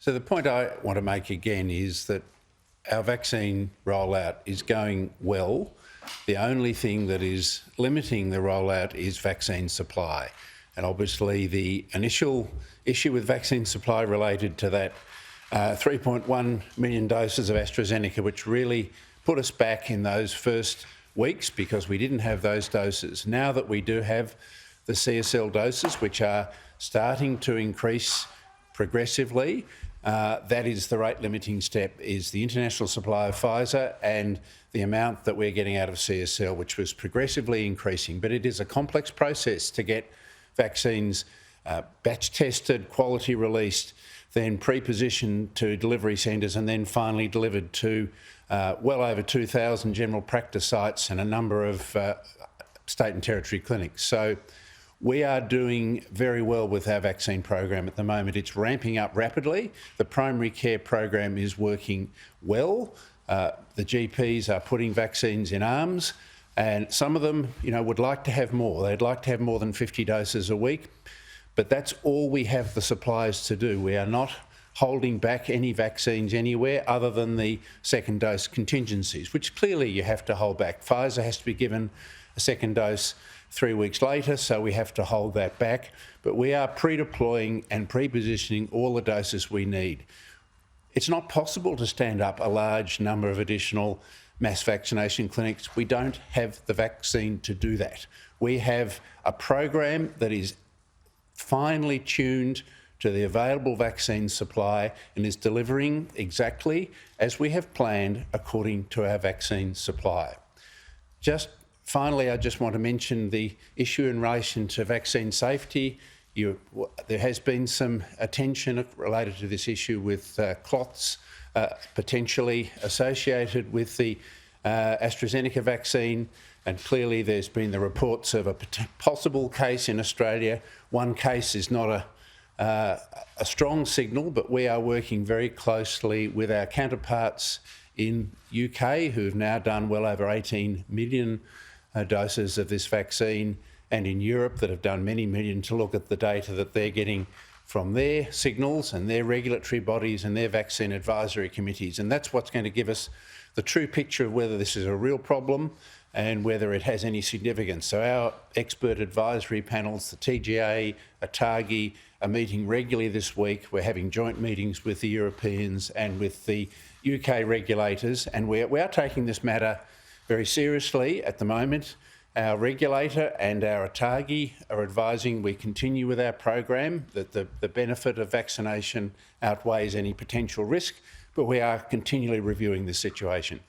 So the point I want to make again is that our vaccine rollout is going well. The only thing that is limiting the rollout is vaccine supply. And obviously the initial issue with vaccine supply related to that 3.1 million doses of AstraZeneca, which really put us back in those first weeks because we didn't have those doses. Now that we do have the CSL doses, which are starting to increase progressively, that is the rate limiting step, is the international supply of Pfizer and the amount that we're getting out of CSL, which was progressively increasing. But it is a complex process to get vaccines batch tested, quality released, then pre-positioned to delivery centres and then finally delivered to well over 2,000 general practice sites and a number of state and territory clinics. So we are doing very well with our vaccine program at the moment. It's ramping up rapidly. The primary care program is working well. The GPs are putting vaccines in arms, and some of them, would like to have more. They'd like to have more than 50 doses a week, but that's all we have the supplies to do. We are not holding back any vaccines anywhere other than the second dose contingencies, which clearly you have to hold back. Pfizer has to be given a second dose 3 weeks later, so we have to hold that back. But we are pre-deploying and pre-positioning all the doses we need. It's not possible to stand up a large number of additional mass vaccination clinics. We don't have the vaccine to do that. We have a program that is finely tuned to the available vaccine supply and is delivering exactly as we have planned according to our vaccine supply. Finally, I just want to mention the issue in relation to vaccine safety. There has been some attention related to this issue with clots potentially associated with the AstraZeneca vaccine, and clearly there's been the reports of a possible case in Australia. One case is not a strong signal, but we are working very closely with our counterparts in UK, who have now done well over 18 million doses of this vaccine, and in Europe that have done many million, to look at the data that they're getting from their signals and their regulatory bodies and their vaccine advisory committees. And that's what's going to give us the true picture of whether this is a real problem and whether it has any significance. So our expert advisory panels, the TGA, ATAGI, are meeting regularly this week. We're having joint meetings with the Europeans and with the UK regulators, and we are taking this matter very seriously at the moment. Our regulator and our ATAGI are advising we continue with our program, that the benefit of vaccination outweighs any potential risk, but we are continually reviewing this situation.